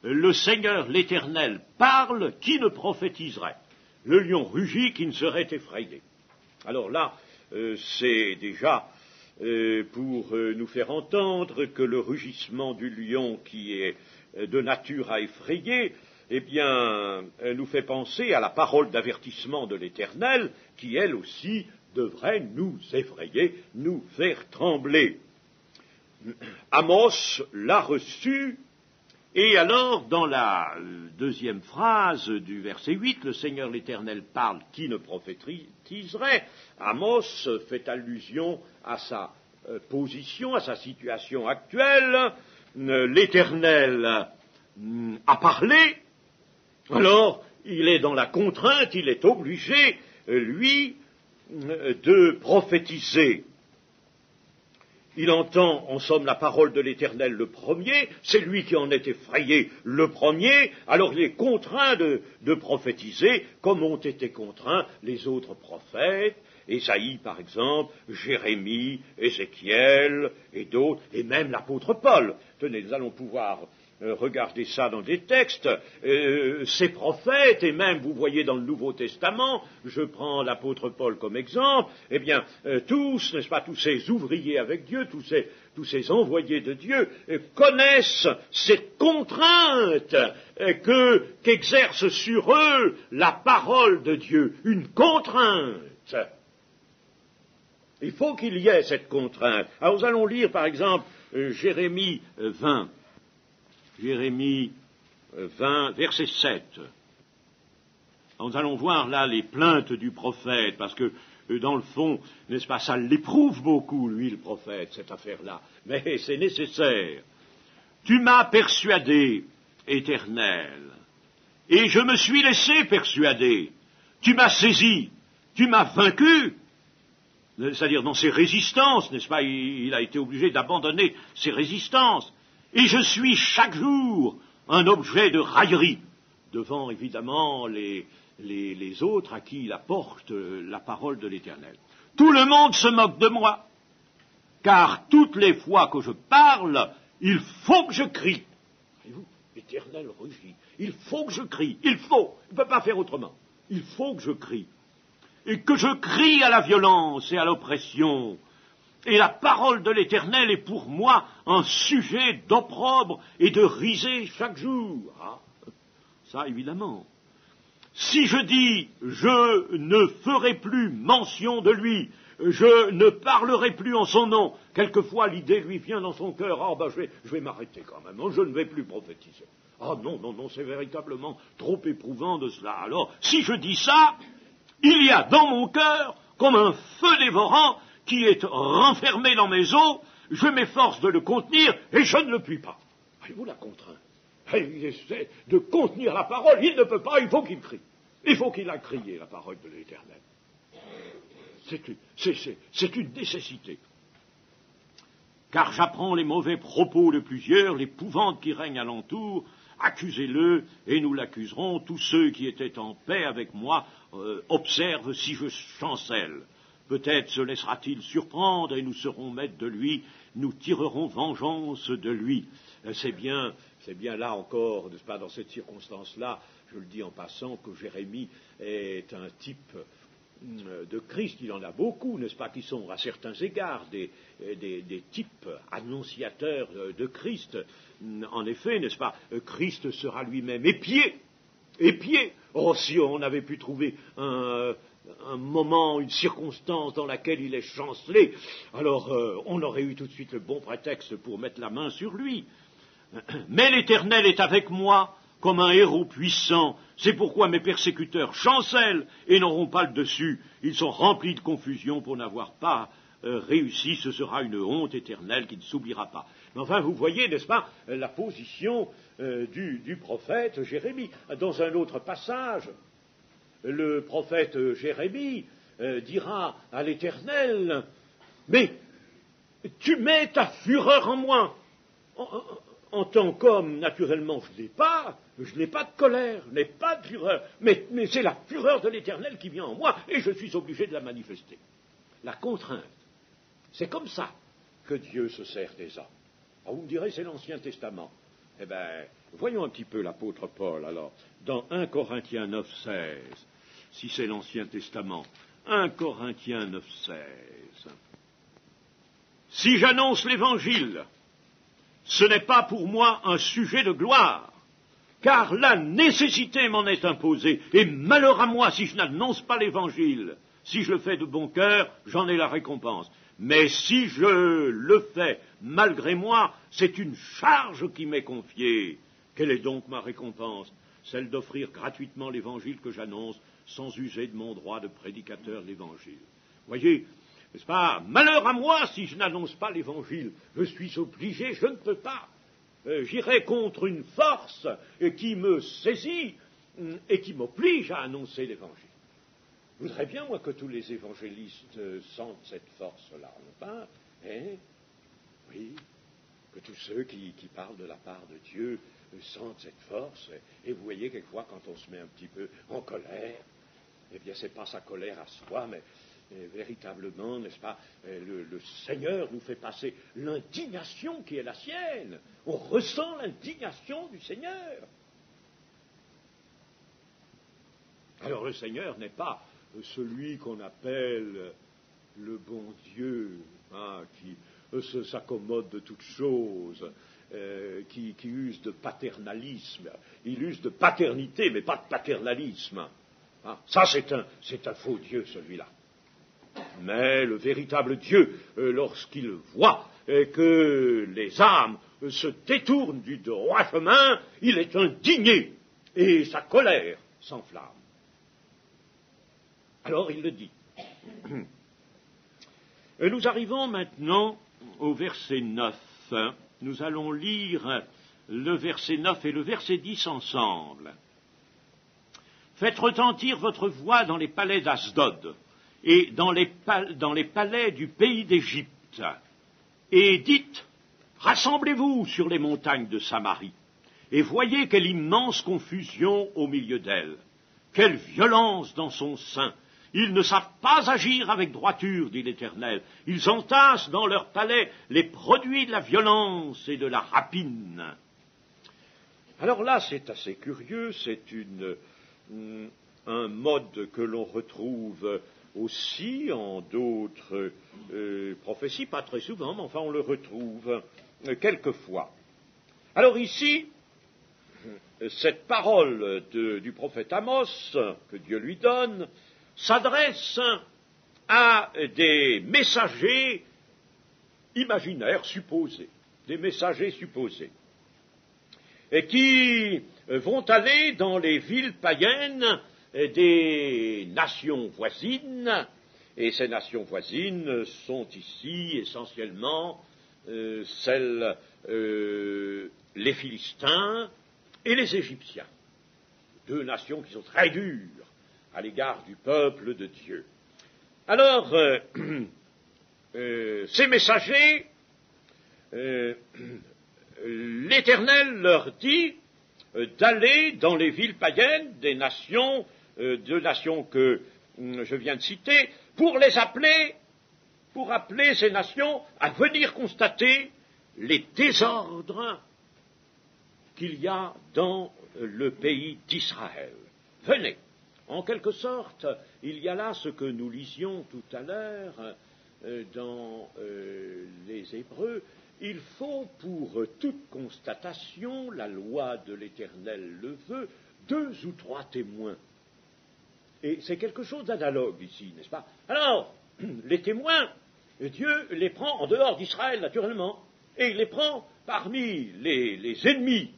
Le Seigneur l'Éternel parle, qui ne prophétiserait? Le lion rugit, qui ne serait effrayé. Alors là, c'est déjà pour nous faire entendre que le rugissement du lion qui est de nature à effrayer, eh bien, nous fait penser à la parole d'avertissement de l'Éternel, qui, elle aussi, devrait nous effrayer, nous faire trembler. Amos l'a reçu, et alors, dans la deuxième phrase du verset 8, le Seigneur l'Éternel parle, qui ne prophétiserait? Amos fait allusion à sa position, à sa situation actuelle. L'Éternel a parlé, alors il est dans la contrainte, il est obligé, lui, de prophétiser. Il entend, en somme, la parole de l'Éternel le premier, c'est lui qui en est effrayé le premier, alors il est contraint de prophétiser, comme ont été contraints les autres prophètes, Ésaïe par exemple, Jérémie, Ézéchiel et d'autres, et même l'apôtre Paul. Tenez, nous allons pouvoir regarder ça dans des textes. Ces prophètes, et même vous voyez dans le Nouveau Testament, je prends l'apôtre Paul comme exemple, eh bien tous, n'est-ce pas, tous ces ouvriers avec Dieu, tous ces envoyés de Dieu, connaissent cette contrainte qu'exerce sur eux la parole de Dieu, une contrainte. Il faut qu'il y ait cette contrainte. Alors nous allons lire par exemple Jérémie 20. Jérémie 20, verset 7. Alors, nous allons voir là les plaintes du prophète, parce que dans le fond, n'est-ce pas, ça l'éprouve beaucoup, lui, le prophète, cette affaire-là. Mais c'est nécessaire. Tu m'as persuadé, Éternel, et je me suis laissé persuader. Tu m'as saisi, tu m'as vaincu. C'est-à-dire dans ses résistances, n'est-ce pas, il a été obligé d'abandonner ses résistances. Et je suis chaque jour un objet de raillerie, devant évidemment les autres à qui il apporte la parole de l'Éternel. Tout le monde se moque de moi, car toutes les fois que je parle, il faut que je crie. Voyez-vous, l'Éternel rugit. Il faut que je crie, il faut, il ne peut pas faire autrement. Il faut que je crie. Et que je crie à la violence et à l'oppression. Et la parole de l'Éternel est pour moi un sujet d'opprobre et de risée chaque jour. Ah, ça, évidemment. Si je dis « je ne ferai plus mention de lui », je ne parlerai plus en son nom, quelquefois l'idée lui vient dans son cœur « ah ben je vais m'arrêter quand même, je ne vais plus prophétiser ». Ah non, c'est véritablement trop éprouvant de cela. Alors, si je dis ça, il y a dans mon cœur comme un feu dévorant qui est renfermé dans mes os, je m'efforce de le contenir et je ne le puis pas. Voyez-vous la contrainte? Il essaie de contenir la parole, il ne peut pas, il faut qu'il crie. Il faut qu'il a crié la parole de l'Éternel. C'est une nécessité. Car j'apprends les mauvais propos de plusieurs, l'épouvante qui règne alentour, accusez-le et nous l'accuserons, tous ceux qui étaient en paix avec moi observent si je chancelle. Peut-être se laissera-t-il surprendre et nous serons maîtres de lui, nous tirerons vengeance de lui. C'est bien là encore, n'est-ce pas, dans cette circonstance-là, je le dis en passant, que Jérémie est un type de Christ. Il en a beaucoup, n'est-ce pas, qui sont à certains égards des types annonciateurs de Christ. En effet, n'est-ce pas, Christ sera lui-même épié. Oh, si on avait pu trouver un moment, une circonstance dans laquelle il est chancelé, alors on aurait eu tout de suite le bon prétexte pour mettre la main sur lui. Mais l'Éternel est avec moi, comme un héros puissant. C'est pourquoi mes persécuteurs chancellent et n'auront pas le dessus. Ils sont remplis de confusion pour n'avoir pas réussi. Ce sera une honte éternelle qui ne s'oubliera pas. Mais enfin, vous voyez, n'est-ce pas, la position du prophète Jérémie. Dans un autre passage, le prophète Jérémie dira à l'Éternel, « Mais tu mets ta fureur en moi. » En tant qu'homme, naturellement, je n'ai pas de colère, je n'ai pas de fureur, mais c'est la fureur de l'Éternel qui vient en moi, et je suis obligé de la manifester. La contrainte, c'est comme ça que Dieu se sert des hommes. Alors vous me direz, c'est l'Ancien Testament. Eh bien, voyons un petit peu l'apôtre Paul, alors, dans 1 Corinthiens 9, 16, si c'est l'Ancien Testament. 1 Corinthiens 9, 16. Si j'annonce l'Évangile, ce n'est pas pour moi un sujet de gloire, car la nécessité m'en est imposée, et malheur à moi si je n'annonce pas l'Évangile. Si je le fais de bon cœur, j'en ai la récompense. Mais si je le fais malgré moi, c'est une charge qui m'est confiée. Quelle est donc ma récompense? Celle d'offrir gratuitement l'Évangile que j'annonce, sans user de mon droit de prédicateur de l'Évangile. Voyez, n'est-ce pas? Malheur à moi si je n'annonce pas l'Évangile. Je suis obligé, je ne peux pas. J'irai contre une force qui me saisit et qui m'oblige à annoncer l'Évangile. Je voudrais bien, moi, que tous les évangélistes sentent cette force-là, non pas? Oui, que tous ceux qui parlent de la part de Dieu sentent cette force. Et vous voyez, quelquefois, quand on se met un petit peu en colère, eh bien, c'est pas sa colère à soi, mais véritablement, n'est-ce pas, le Seigneur nous fait passer l'indignation qui est la sienne. On ressent l'indignation du Seigneur. Alors le Seigneur n'est pas celui qu'on appelle le bon Dieu, qui s'accommode de toutes choses, qui use de paternalisme. Il use de paternité, mais pas de paternalisme. Ça, c'est un faux Dieu, celui-là. Mais le véritable Dieu, lorsqu'il voit que les âmes se détournent du droit chemin, il est indigné et sa colère s'enflamme. Alors il le dit. Nous arrivons maintenant au verset 9. Nous allons lire le verset 9 et le verset 10 ensemble. Faites retentir votre voix dans les palais d'Asdod et dans les palais du pays d'Égypte, et dites, rassemblez-vous sur les montagnes de Samarie, et voyez quelle immense confusion au milieu d'elle, quelle violence dans son sein. Ils ne savent pas agir avec droiture, dit l'Éternel. Ils entassent dans leurs palais les produits de la violence et de la rapine. Alors là, c'est assez curieux, c'est un mode que l'on retrouve aussi en d'autres prophéties, pas très souvent, mais enfin on le retrouve quelquefois. Alors ici, cette parole du prophète Amos, que Dieu lui donne, s'adresse à des messagers imaginaires supposés, des messagers supposés, et qui vont aller dans les villes païennes des nations voisines, et ces nations voisines sont ici essentiellement les Philistins et les Égyptiens, deux nations qui sont très dures à l'égard du peuple de Dieu. Alors, ces messagers, l'Éternel leur dit d'aller dans les villes païennes des nations, deux nations que je viens de citer, pour appeler ces nations à venir constater les désordres qu'il y a dans le pays d'Israël. Venez. En quelque sorte, il y a là ce que nous lisions tout à l'heure dans les Hébreux. Il faut pour toute constatation, la loi de l'Éternel le veut, 2 ou 3 témoins. Et c'est quelque chose d'analogue ici, n'est-ce pas? Alors, les témoins, Dieu les prend en dehors d'Israël, naturellement, et il les prend parmi les ennemis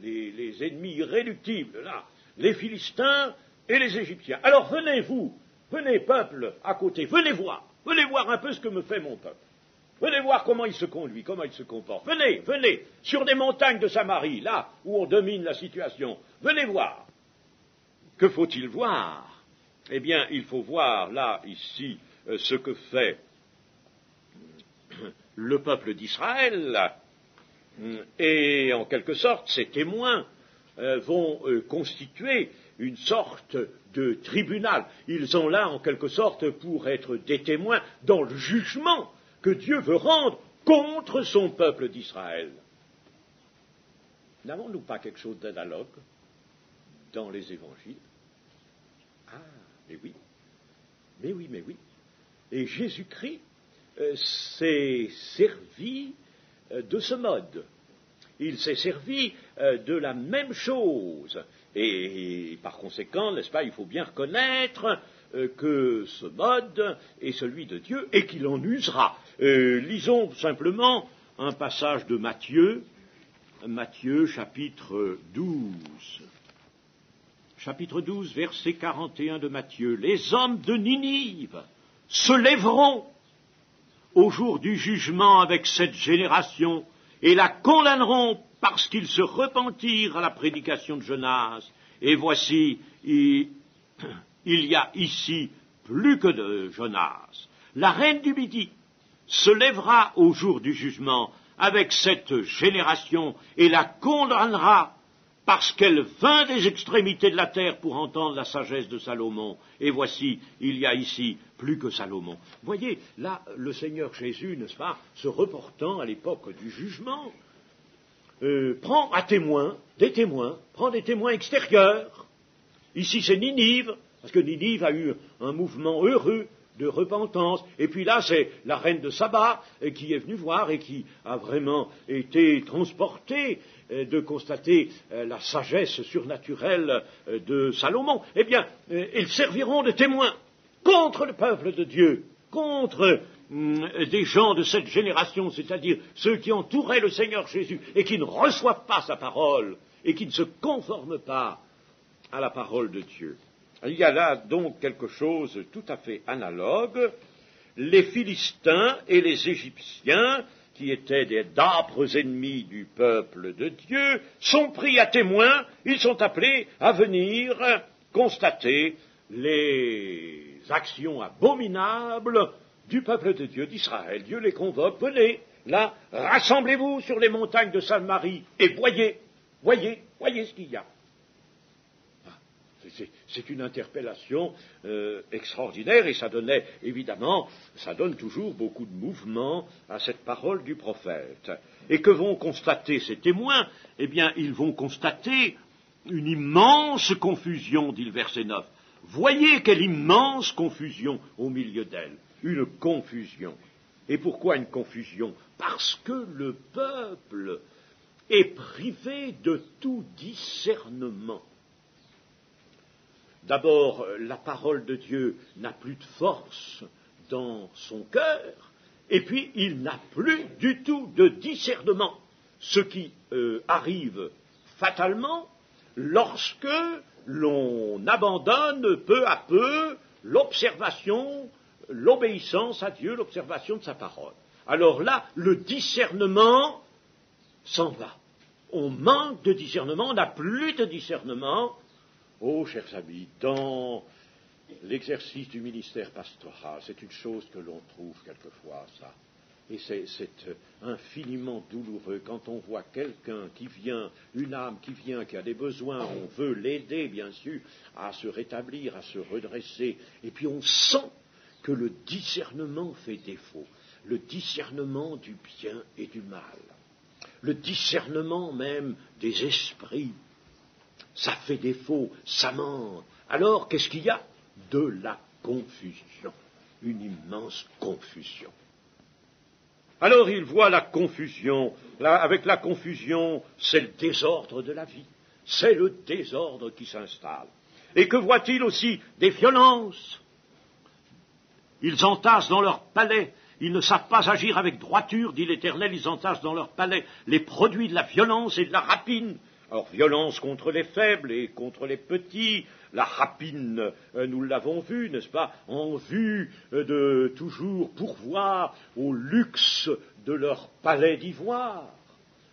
les ennemis irréductibles, là, les Philistins et les Égyptiens. Alors venez vous, venez peuple à côté, venez voir un peu ce que me fait mon peuple. Venez voir comment il se conduit, comment il se comporte. Venez, sur des montagnes de Samarie, là où on domine la situation. Venez voir. Que faut-il voir? Eh bien, il faut voir là, ici, ce que fait le peuple d'Israël. Et en quelque sorte, ces témoins vont constituer une sorte de tribunal. Ils sont là, en quelque sorte, pour être des témoins dans le jugement que Dieu veut rendre contre son peuple d'Israël. N'avons-nous pas quelque chose d'analogue dans les évangiles? Ah, mais oui. Et Jésus-Christ s'est servi de ce mode. Il s'est servi de la même chose. Et par conséquent, n'est-ce pas, il faut bien reconnaître que ce mode est celui de Dieu et qu'il en usera. Lisons simplement un passage de Matthieu, chapitre 12. Chapitre 12, verset 41 de Matthieu. Les hommes de Ninive se lèveront au jour du jugement avec cette génération et la condamneront parce qu'ils se repentirent à la prédication de Jonas. Et voici, il y a ici plus que de Jonas. La reine du Midi se lèvera au jour du jugement avec cette génération et la condamnera parce qu'elle vint des extrémités de la terre pour entendre la sagesse de Salomon. Et voici, il y a ici plus que Salomon. Voyez, là, le Seigneur Jésus, n'est-ce pas, se reportant à l'époque du jugement, prend à témoin, prend des témoins extérieurs. Ici, c'est Ninive, parce que Ninive a eu un mouvement heureux de repentance. Et puis là, c'est la reine de Saba qui est venue voir et qui a vraiment été transportée de constater la sagesse surnaturelle de Salomon. Eh bien, ils serviront de témoins contre le peuple de Dieu, contre des gens de cette génération, c'est-à-dire ceux qui entouraient le Seigneur Jésus et qui ne reçoivent pas sa parole et qui ne se conforment pas à la parole de Dieu. Il y a là donc quelque chose tout à fait analogue. Les Philistins et les Égyptiens, qui étaient d'âpres ennemis du peuple de Dieu, sont pris à témoin, ils sont appelés à venir constater les actions abominables du peuple de Dieu, d'Israël. Dieu les convoque, venez, là, rassemblez-vous sur les montagnes de Samarie et voyez ce qu'il y a. C'est une interpellation extraordinaire et ça donne toujours beaucoup de mouvement à cette parole du prophète. Et que vont constater ces témoins? Eh bien, ils vont constater une immense confusion, dit le verset 9. Voyez quelle immense confusion au milieu d'elle. Une confusion. Et pourquoi une confusion? Parce que le peuple est privé de tout discernement. D'abord, la parole de Dieu n'a plus de force dans son cœur, et puis il n'a plus du tout de discernement, ce qui arrive fatalement lorsque l'on abandonne peu à peu l'observation, l'obéissance à Dieu, l'observation de sa parole. Alors là, le discernement s'en va. On manque de discernement, on n'a plus de discernement. Oh, chers amis, dans l'exercice du ministère pastoral, c'est une chose que l'on trouve quelquefois, ça. Et c'est infiniment douloureux quand on voit quelqu'un qui vient, une âme qui vient, qui a des besoins, on veut l'aider, bien sûr, à se rétablir, à se redresser, et puis on sent que le discernement fait défaut, le discernement du bien et du mal, le discernement même des esprits. Ça fait défaut, ça manque. Alors, qu'est-ce qu'il y a? De la confusion, une immense confusion. Alors, il voit la confusion. Là, avec la confusion, c'est le désordre de la vie. C'est le désordre qui s'installe. Et que voit-il aussi? Des violences. Ils entassent dans leur palais. Ils ne savent pas agir avec droiture, dit l'Éternel. Ils entassent dans leur palais les produits de la violence et de la rapine. Alors, violence contre les faibles et contre les petits, la rapine, nous l'avons vu, n'est-ce pas, en vue de toujours pourvoir au luxe de leur palais d'ivoire.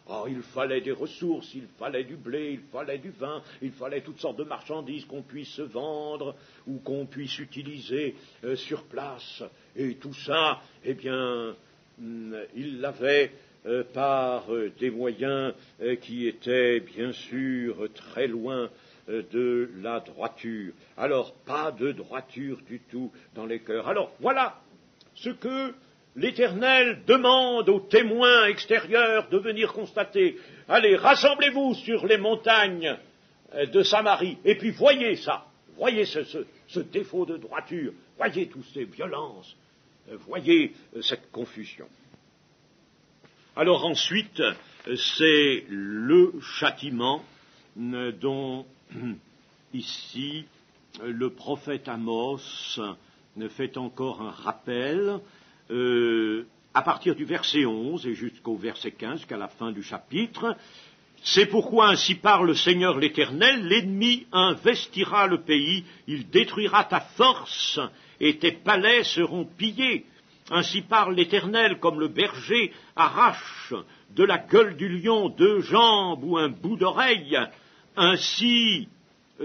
Oh, il fallait des ressources, il fallait du blé, il fallait du vin, il fallait toutes sortes de marchandises qu'on puisse vendre ou qu'on puisse utiliser sur place. Et tout ça, eh bien, il l'avait par des moyens qui étaient bien sûr très loin de la droiture. Alors, pas de droiture du tout dans les cœurs. Alors, voilà ce que l'Éternel demande aux témoins extérieurs de venir constater. Allez, rassemblez-vous sur les montagnes de Samarie, et puis voyez ça, voyez ce défaut de droiture, voyez toutes ces violences, voyez cette confusion. Alors ensuite, c'est le châtiment dont ici le prophète Amos fait encore un rappel à partir du verset 11 et jusqu'au verset 15, jusqu'à la fin du chapitre. C'est pourquoi ainsi parle le Seigneur l'Éternel, l'ennemi investira le pays, il détruira ta force et tes palais seront pillés. Ainsi parle l'Éternel, comme le berger arrache de la gueule du lion 2 jambes ou un bout d'oreille. Ainsi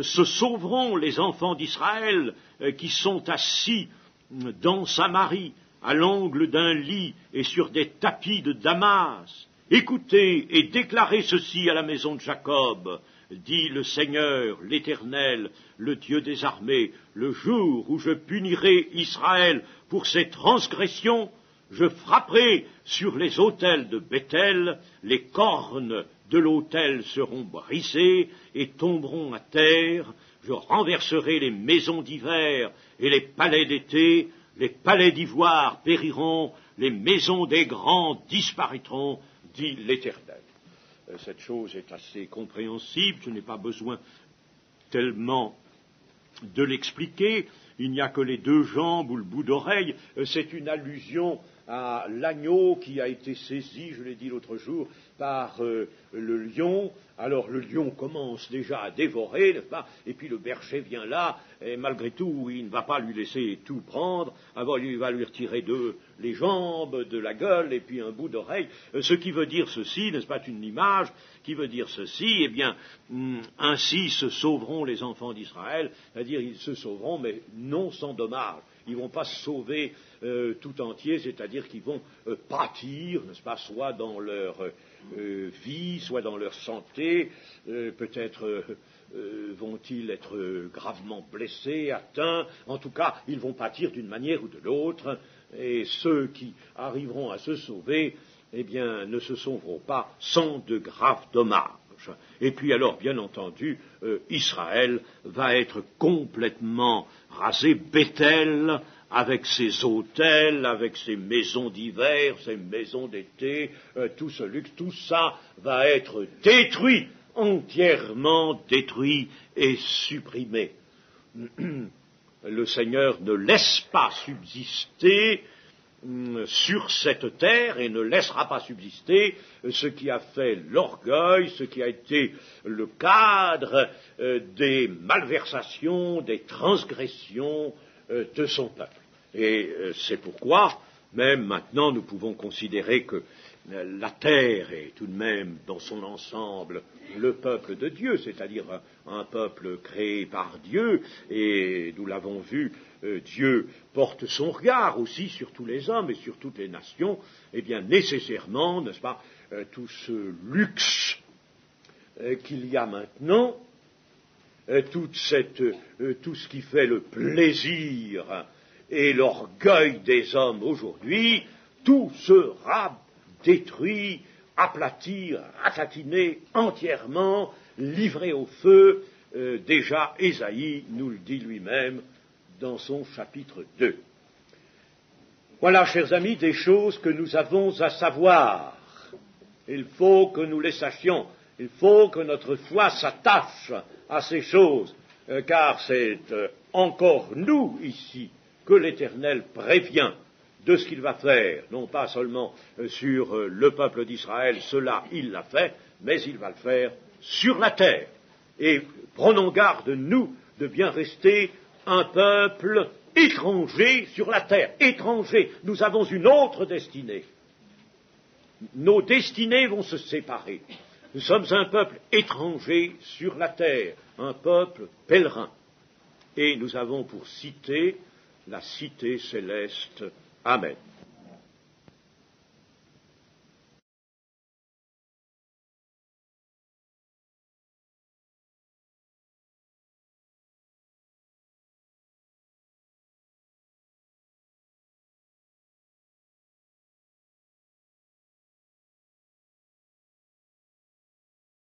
se sauveront les enfants d'Israël qui sont assis dans Samarie, à l'angle d'un lit et sur des tapis de Damas. Écoutez et déclarez ceci à la maison de Jacob, dit le Seigneur, l'Éternel, le Dieu des armées, le jour où je punirai Israël pour ses transgressions, je frapperai sur les autels de Béthel, les cornes de l'autel seront brisées et tomberont à terre, je renverserai les maisons d'hiver et les palais d'été, les palais d'ivoire périront, les maisons des grands disparaîtront, dit l'Éternel. Cette chose est assez compréhensible, je n'ai pas besoin tellement de l'expliquer. Il n'y a que les 2 jambes ou le bout d'oreille. C'est une allusion à l'agneau qui a été saisi, je l'ai dit l'autre jour, par le lion. Alors le lion commence déjà à dévorer, n'est-ce pas? Et puis le berger vient là, et malgré tout, il ne va pas lui laisser tout prendre. Alors il va lui retirer les jambes, de la gueule, et puis un bout d'oreille. Ce qui veut dire ceci, n'est-ce pas, une image qui veut dire ceci, eh bien, ainsi se sauveront les enfants d'Israël, c'est-à-dire ils se sauveront, mais non sans dommage. Ils ne vont pas se sauver tout entier, c'est-à-dire qu'ils vont pâtir, n'est-ce pas, soit dans leur vie, soit dans leur santé, peut-être vont-ils être gravement blessés, atteints, en tout cas, ils vont pâtir d'une manière ou de l'autre, et ceux qui arriveront à se sauver, eh bien, ne se sauveront pas sans de graves dommages. Et puis alors, bien entendu, Israël va être complètement rasé, Béthel, avec ses autels, avec ses maisons d'hiver, ses maisons d'été, tout ce luxe, tout ça va être détruit, entièrement détruit et supprimé. Le Seigneur ne laisse pas subsister sur cette terre et ne laissera pas subsister ce qui a fait l'orgueil, ce qui a été le cadre des malversations, des transgressions de son peuple. Et c'est pourquoi, même maintenant, nous pouvons considérer que la terre est tout de même, dans son ensemble, le peuple de Dieu, c'est-à-dire un peuple créé par Dieu, et nous l'avons vu, Dieu porte son regard aussi sur tous les hommes et sur toutes les nations, et bien nécessairement, n'est-ce pas, tout ce luxe qu'il y a maintenant, tout ce qui fait le plaisir et l'orgueil des hommes aujourd'hui, tout sera détruit, aplati, ratatiné entièrement, livré au feu. Déjà, Ésaïe nous le dit lui-même dans son chapitre 2. Voilà, chers amis, des choses que nous avons à savoir. Il faut que nous les sachions. Il faut que notre foi s'attache à ces choses, car c'est encore nous, ici, que l'Éternel prévient de ce qu'il va faire, non pas seulement sur le peuple d'Israël, cela il l'a fait, mais il va le faire sur la terre. Et prenons garde, nous, de bien rester un peuple étranger sur la terre. Étranger, nous avons une autre destinée. Nos destinées vont se séparer. Nous sommes un peuple étranger sur la terre, un peuple pèlerin. Et nous avons pour cité la cité céleste. Amen.